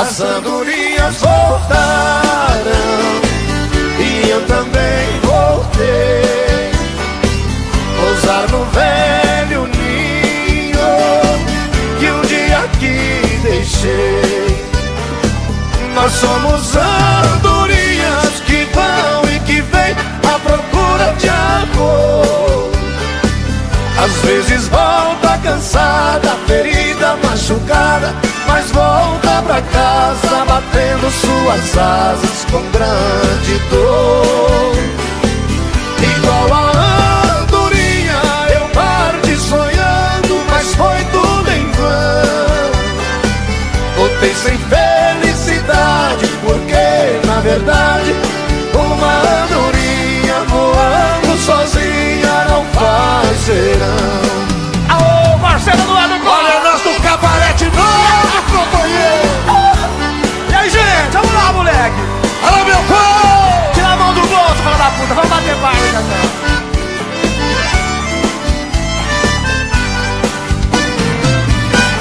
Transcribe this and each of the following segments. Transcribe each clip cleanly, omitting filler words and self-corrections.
As andorinhas voltaram e eu também voltei. Pousar no velho ninho que um dia aqui deixei. Nós somos andorinhas que vão e que vêm à procura de amor. Às vezes volta cansada, ferida, machucada, mas volta pra casa batendo suas asas com grande dor. Igual a andorinha eu parti sonhando, mas foi tudo em vão. Voltei sem felicidade, porque na verdade uma andorinha voando sozinha não faz verão. Aô, Marcelo do lado. Olha nós do cabarete novo, companheiro. E aí, gente, vamos lá, moleque. Alô, meu povo. Tira a mão do bolso, filha da puta, vamos bater palma, Cacau.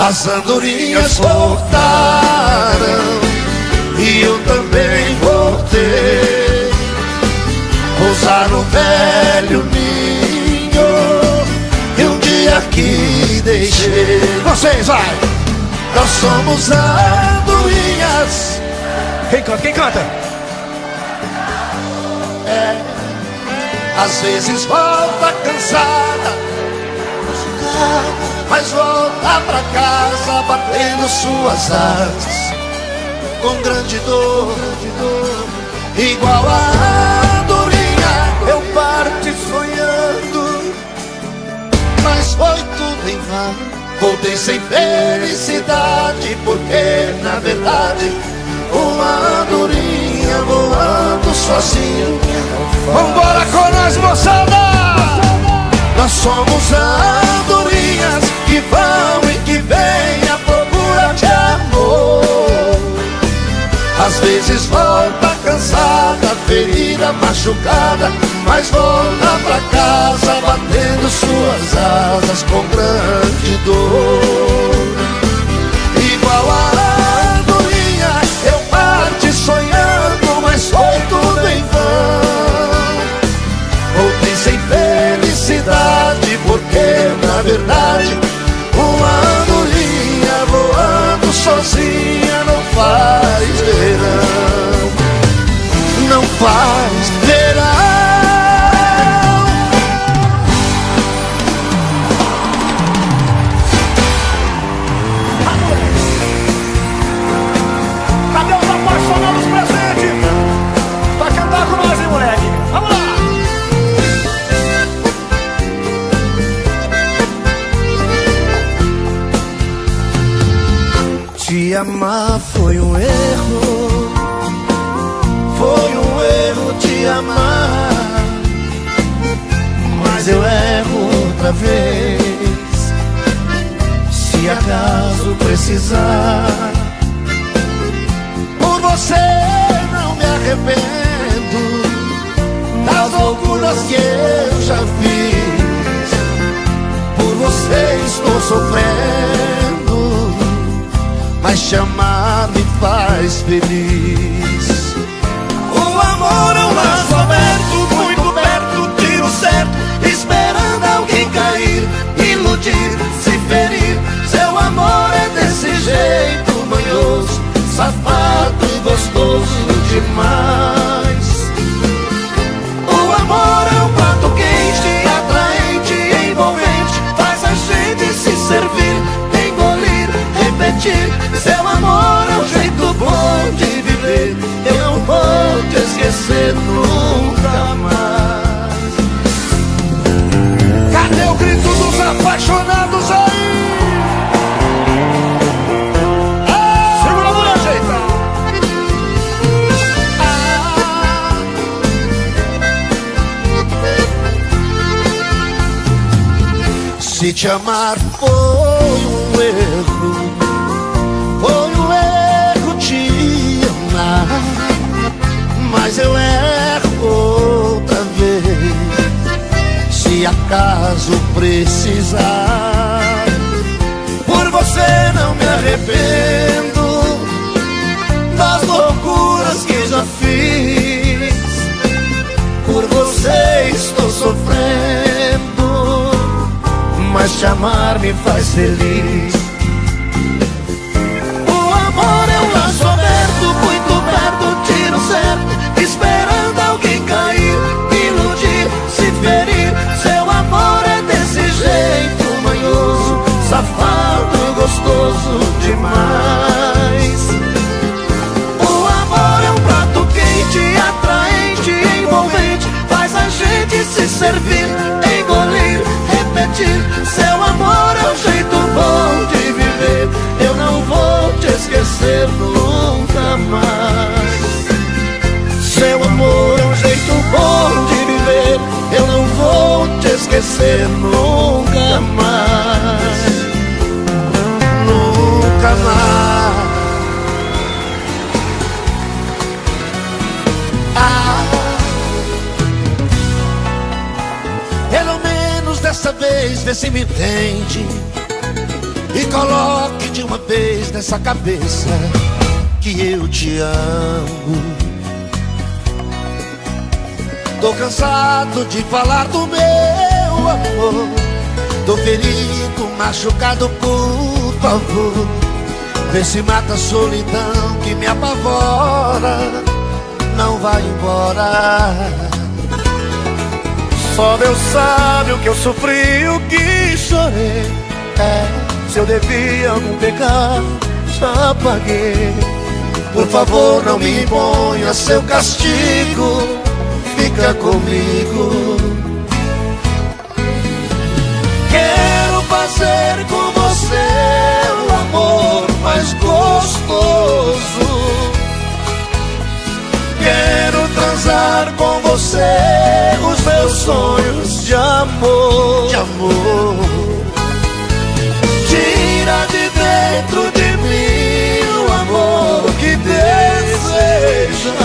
As andorinhas voltaram e eu também voltei. Pousar no velho ninho que um dia aqui deixei. Vocês, vai! Nós somos andorinhas. Quem canta? Quem canta? Às vezes volta cansada, mas volta pra casa batendo suas asas com grande dor. Igual a andorinha eu parti sonhando, mas foi tudo em vão. Voltei sem felicidade, porque na verdade uma andorinha voando sozinha. Vambora com nós, moçada! Nós somos andorinhas que vão e que vêm à procura de amor. Às vezes volta cansada, ferida, machucada, mas volta pra casa batendo suas asas com grande dor. Igual a andorinha eu parti sonhando, mas foi tudo em vão. Voltei sem felicidade, porque na verdade uma andorinha voando sozinha não faz verão. Não faz verão. Cadê os apaixonados presentes? Vai cantar com nós, hein, moleque? Vamos lá! Te amar foi um erro, foi um erro te amar, mas eu erro outra vez, se acaso precisar. Por você não me arrependo das loucuras que eu já fiz, por você estou sofrendo, mas te amar me faz feliz. O amor é um laço aberto, muito perto, tiro certo, esperando alguém cair, iludir, se ferir. Seu amor é desse jeito, manhoso, safado e gostoso demais. O amor é um prato quente, atraente, envolvente, faz a gente se servir, engolir, repetir. Seu amor é um jeito bom de viver, eu não vou te esquecer nunca mais. Cadê o grito dos apaixonados aí? Segura a mão, ajeita. Se te amar foi um erro, foi um erro te amar, mas eu erro outra vez, se acaso precisar. Por você não me arrependo te amar me faz feliz. O amor é um laço aberto, muito perto, tiro certo, esperando alguém cair, iludir, se ferir. Seu amor é desse jeito, manhoso, safado, gostoso demais. O amor é um prato quente, atraente, envolvente, faz a gente se servir, engolir, repetir. Seu amor é um jeito bom de viver, eu não vou te esquecer nunca mais. Seu amor é um jeito bom de viver, eu não vou te esquecer nunca mais. Nunca mais. Pelo menos dessa vez vê se me entende e coloque de uma vez nessa cabeça que eu te amo. Tô cansado de falar do meu amor, tô ferido, machucado, por favor, vê se mata a solidão que me apavora. Não vai embora. Só Deus sabe o que eu sofri, o que chorei. Se eu devia algum pecado, já paguei. Por favor, não me imponha seu castigo, fica comigo. Quero fazer com você o amor mais gostoso. Quero transar com você os meus sonhos de amor. De amor. Tira de dentro de mim o amor que deseja.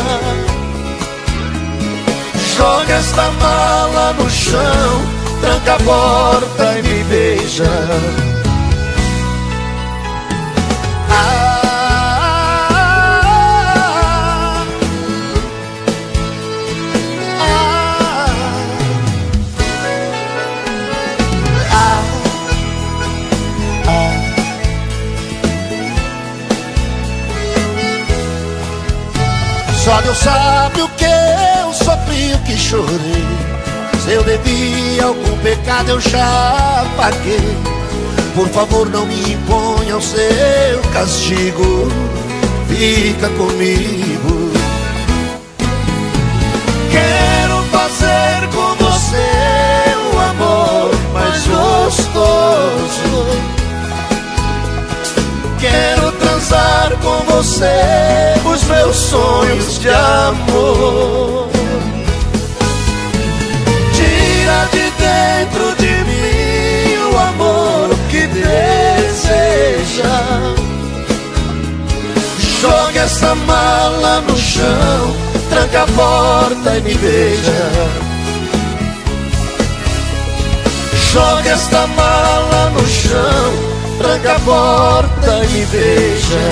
Joga esta mala no chão, tranca a porta e me beija. Só Deus sabe o que eu sofri, o que chorei. Se eu devi algum pecado eu já paguei. Por favor, não me imponha o seu castigo, fica comigo. Quero fazer com você o amor mais gostoso. Quero transar com você os meus sonhos de amor. Tira de dentro de mim o amor que deseja. Joga essa mala no chão, tranca a porta e me beija. Joga esta mala no chão, tranca a porta e me beija.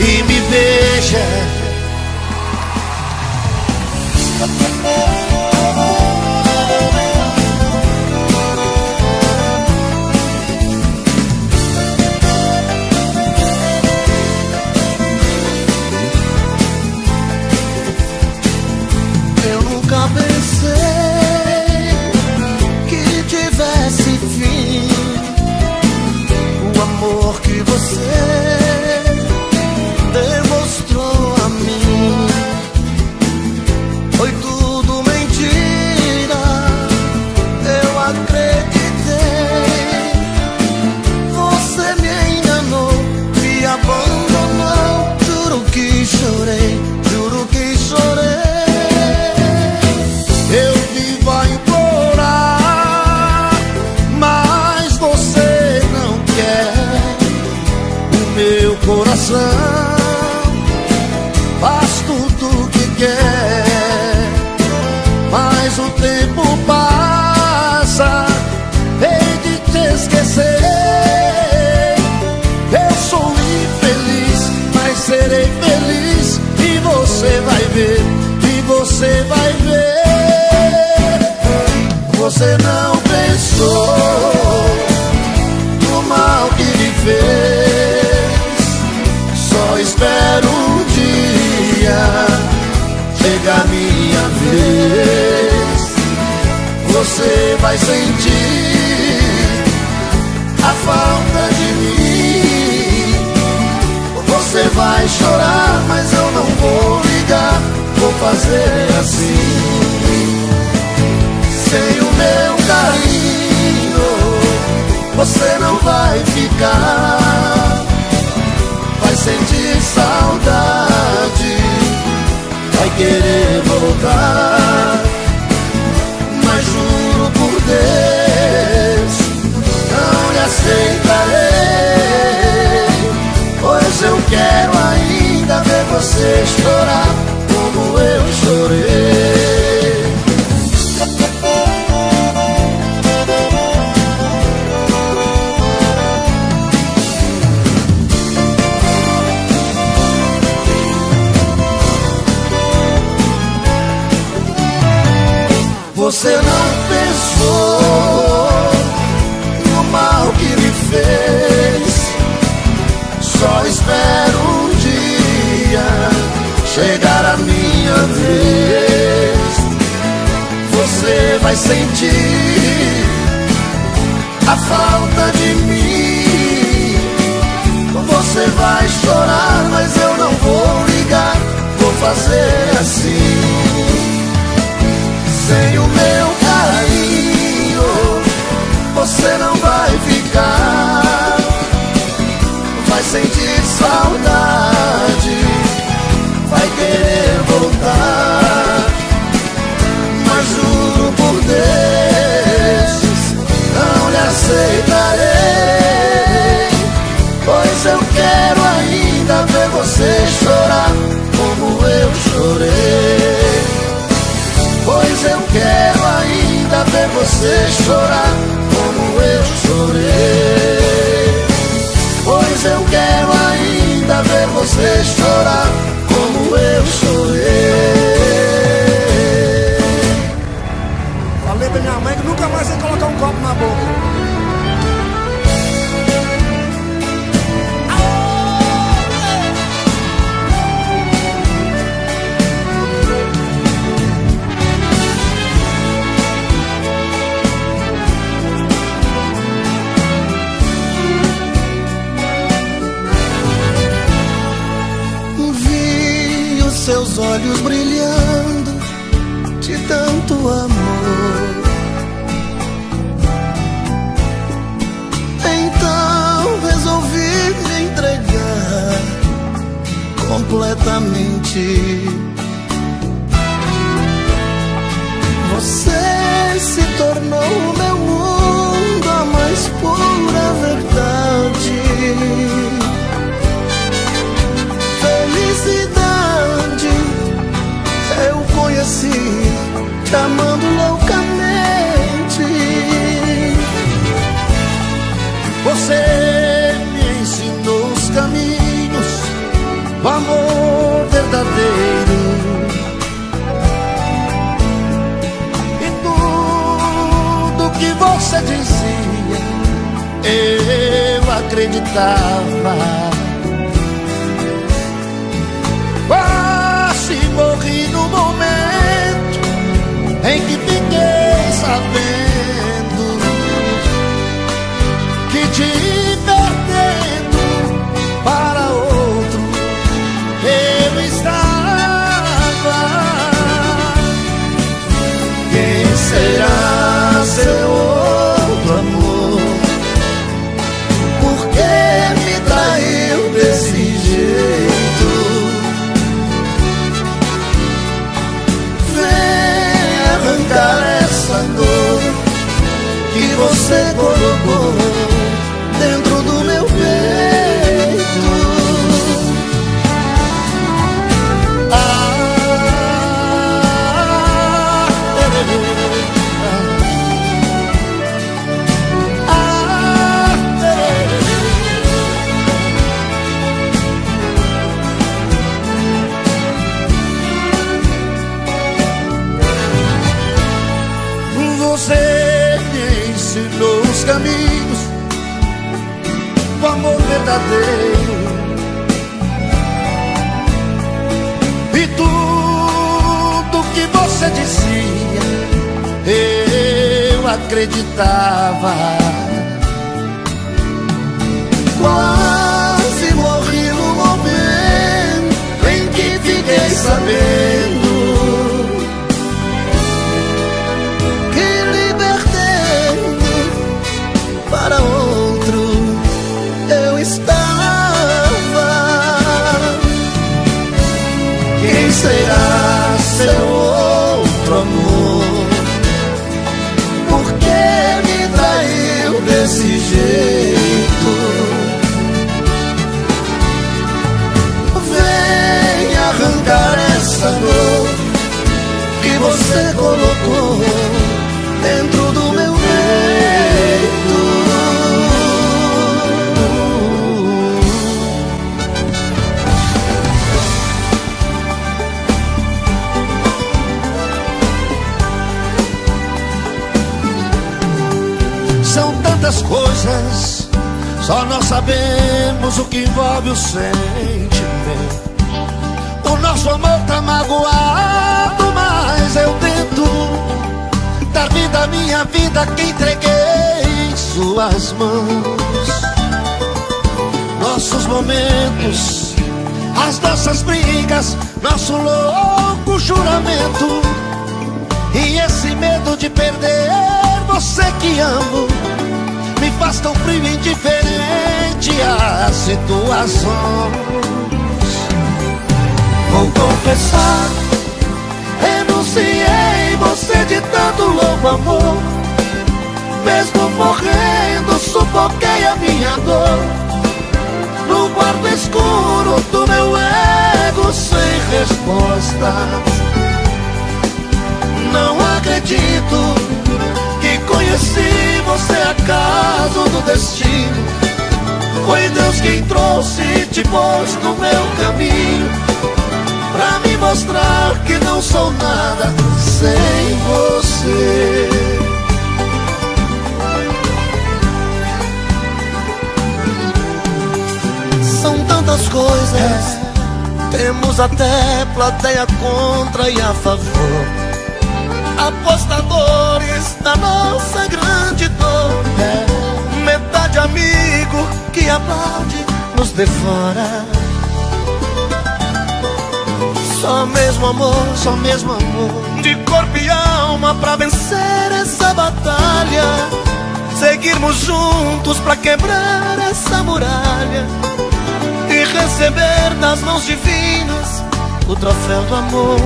E me beija. Eu nunca pensei que tivesse fim o amor que você demonstrou a mim. Foi tudo mentira, eu acreditei. Você me enganou, me abandonou. Juro que chorei, juro que chorei. Eu vivo a implorar, mas você não quer. O meu coração faz tudo o que quer, mas o tempo passa, hei de te esquecer. Eu sou infeliz, mas serei feliz, e você vai ver, e você vai ver. Você não pensou vai sentir a falta de mim. Você vai chorar, mas eu não vou ligar. Vou fazer assim. Sem o meu carinho você não vai ficar. Vai sentir saudade, vai querer voltar. Mas juro por Deus, não lhe aceitarei. Pois eu quero ainda ver você chorar como eu chorei. Você não pensou no mal que me fez. Só espero um dia chegar a minha vez. Você vai sentir a falta de mim. Você vai chorar, mas eu não vou ligar. Vou fazer assim. Sem o meu carinho você não vai ficar. Vai sentir saudade, vai querer voltar. Mas juro por Deus, não lhe aceitarei. Pois eu quero ainda ver você chorar como eu chorei. Pois eu quero ainda ver você chorar como eu chorei. Pois eu quero ainda ver você chorar como eu chorei. Falei pra minha mãe que nunca mais ia colocar um copo na boca. Seus olhos brilhando de tanto amor. Então resolvi me entregar completamente. Você se tornou o meu mundo, a mais pura verdade. Felicidade eu conheci te amando loucamente. Você me ensinou os caminhos do amor verdadeiro. E tudo que você dizia eu acreditava. Quase morri no momento em que fiquei sabendo que te perdendo para outro eu estava. Quem será seu outro amor? Por que me traiu desse jeito? Arrancar essa dor que você colocou dentro do meu peito. Você me ensinou os caminhos do amor verdadeiro. E tudo que você dizia eu acreditava. acreditava. Quase morri no momento em que fiquei sabendo que libertando para outro eu estava. Quem será seu outro amor? Por que me traiu desse jeito? Vem arrancar essa dor que você colocou dentro do meu peito. São tantas coisas, só nós sabemos o que envolve o sentimento. O nosso amor tá magoado, mas eu tento dar vida à minha vida que entreguei em suas mãos. Nossos momentos, as nossas brigas, nosso louco juramento e esse medo de perder você que amo me faz tão frio e indiferente às situações. Vou confessar, renunciei você de tanto louco amor. Mesmo morrendo, sufoquei a minha dor no quarto escuro do meu ego sem resposta. Não acredito que conheci você acaso do destino. Foi Deus quem trouxe e te pôs no meu caminho, pra me mostrar que não sou nada sem você. São tantas coisas, temos até plateia contra e a favor, apostadores da nossa grande dor. Metade amigo que aplaude nos devora. Só mesmo amor, de corpo e alma pra vencer essa batalha. Seguirmos juntos pra quebrar essa muralha e receber das mãos divinas o troféu do amor.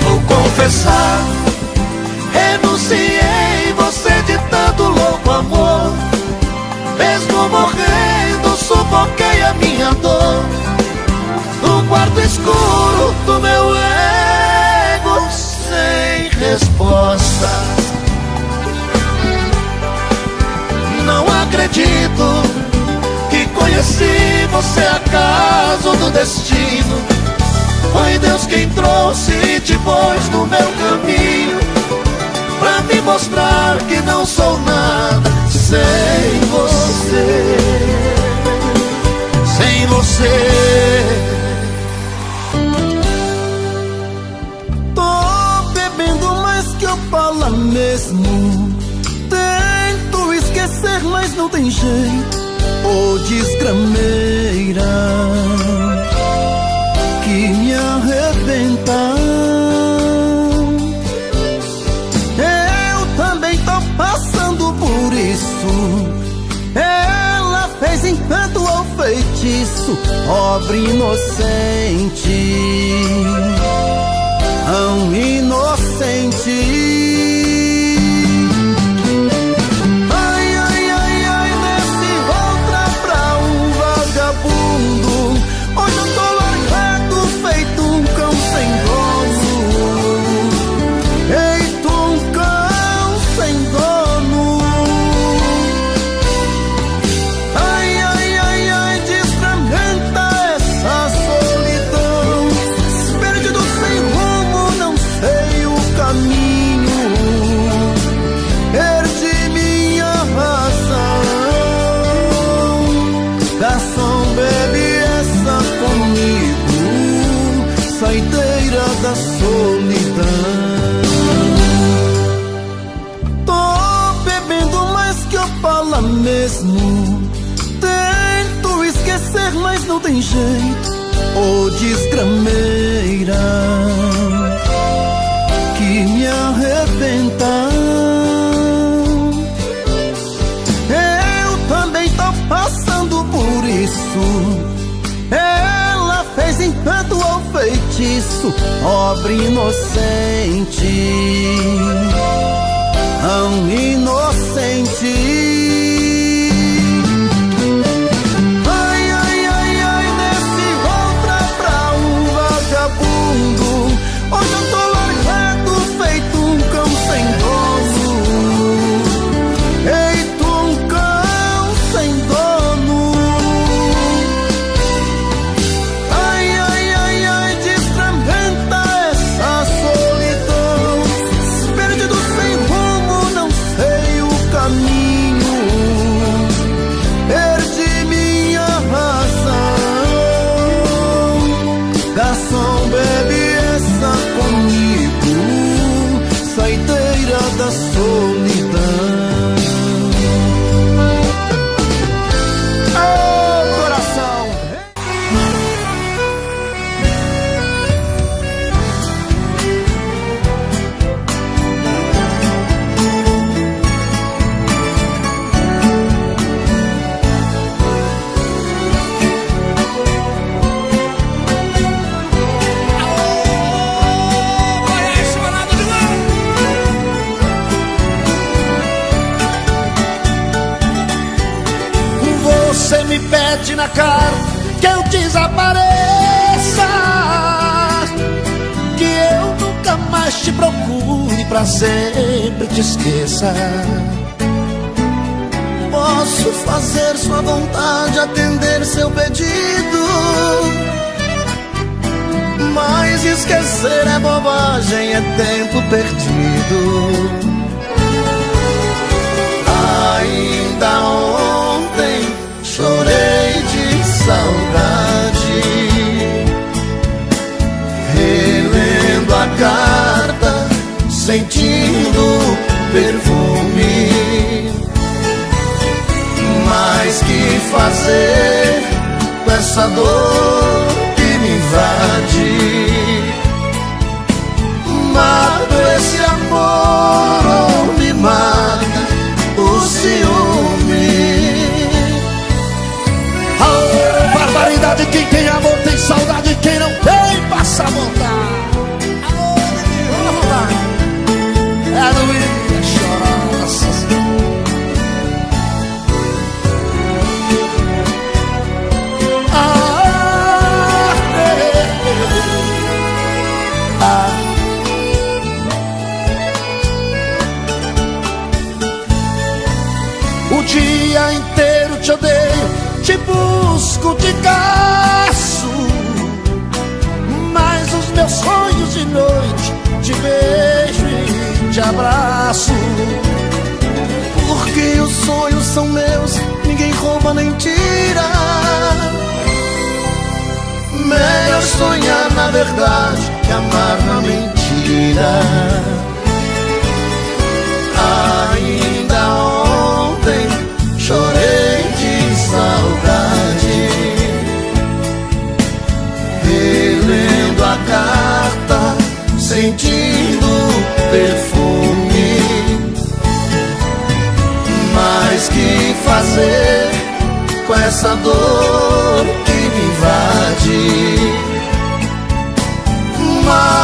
Vou confessar, renunciei você de tanto louco amor. Mesmo morrendo, sufoquei a minha dor no quarto escuro do meu ego sem resposta. Não acredito que conheci você acaso do destino. Foi Deus quem trouxe e te pôs no meu caminho, pra me mostrar que não sou nada sem você. Sem você. Tô bebendo mais que eu falo mesmo. Tento esquecer, mas não tem jeito. Ô desgrameira que me arrebenta. Eu também tô passando por isso. Ela fez encanto ao feitiço, pobre inocente, tão inocente. Ai, ai, ai, ai, nesse outra pra um vagabundo. Hoje eu tô largado, feito um cão sem dono. Feito um cão sem dono. Ai, ai, ai, ai, desfragmenta essa solidão. Perdido sem rumo, não sei o caminho. Perdi minha razão. Garçom, bebe essa comigo, saideira da solidão. mesmo. Tento esquecer, mas não tem jeito. Ô desgrameira que me arrebenta. Eu também tô passando por isso. Ela fez encanto ou feitiço, pobre inocente, tão inocente. Ai, ai, ai, ai, nesse outra pra um vagabundo. Hoje eu tô largado, feito um cão sem dono. Feito um cão sem dono. Ai, ai, ai, ai, desfragmenta essa solidão. Perdido sem rumo, não sei o caminho. Perdi minha razão. Garçom, bebe essa comigo, saideira da solidão. Ô, coração! Parece manada de lá! Você me pede na cara que eu desapareça, que eu nunca mais te procure, pra sempre te esqueça. Posso fazer sua vontade, atender seu pedido, mas esquecer é bobagem, é tempo perdido. Ainda ontem chorei de saudade, relendo a carta, sentindo perfume. Mas que fazer com essa dor que me invade? Mato esse amor ou me mata o ciúme? Oh, barbaridade, quem tem amor tem saudade, quem não tem passa vontade. Vamos lá. É doída chorar, nossa Senhora. O dia inteiro te odeio, te busco, te caço, mas os meus sonhos de noite te beijo e te abraço. Porque os sonhos são meus, ninguém rouba nem tira. Melhor sonhar na verdade que amar na mentira. Ainda ontem chorei de saudade, relendo a carta, sentindo perfume. Mas que fazer com essa dor que me invade? Mas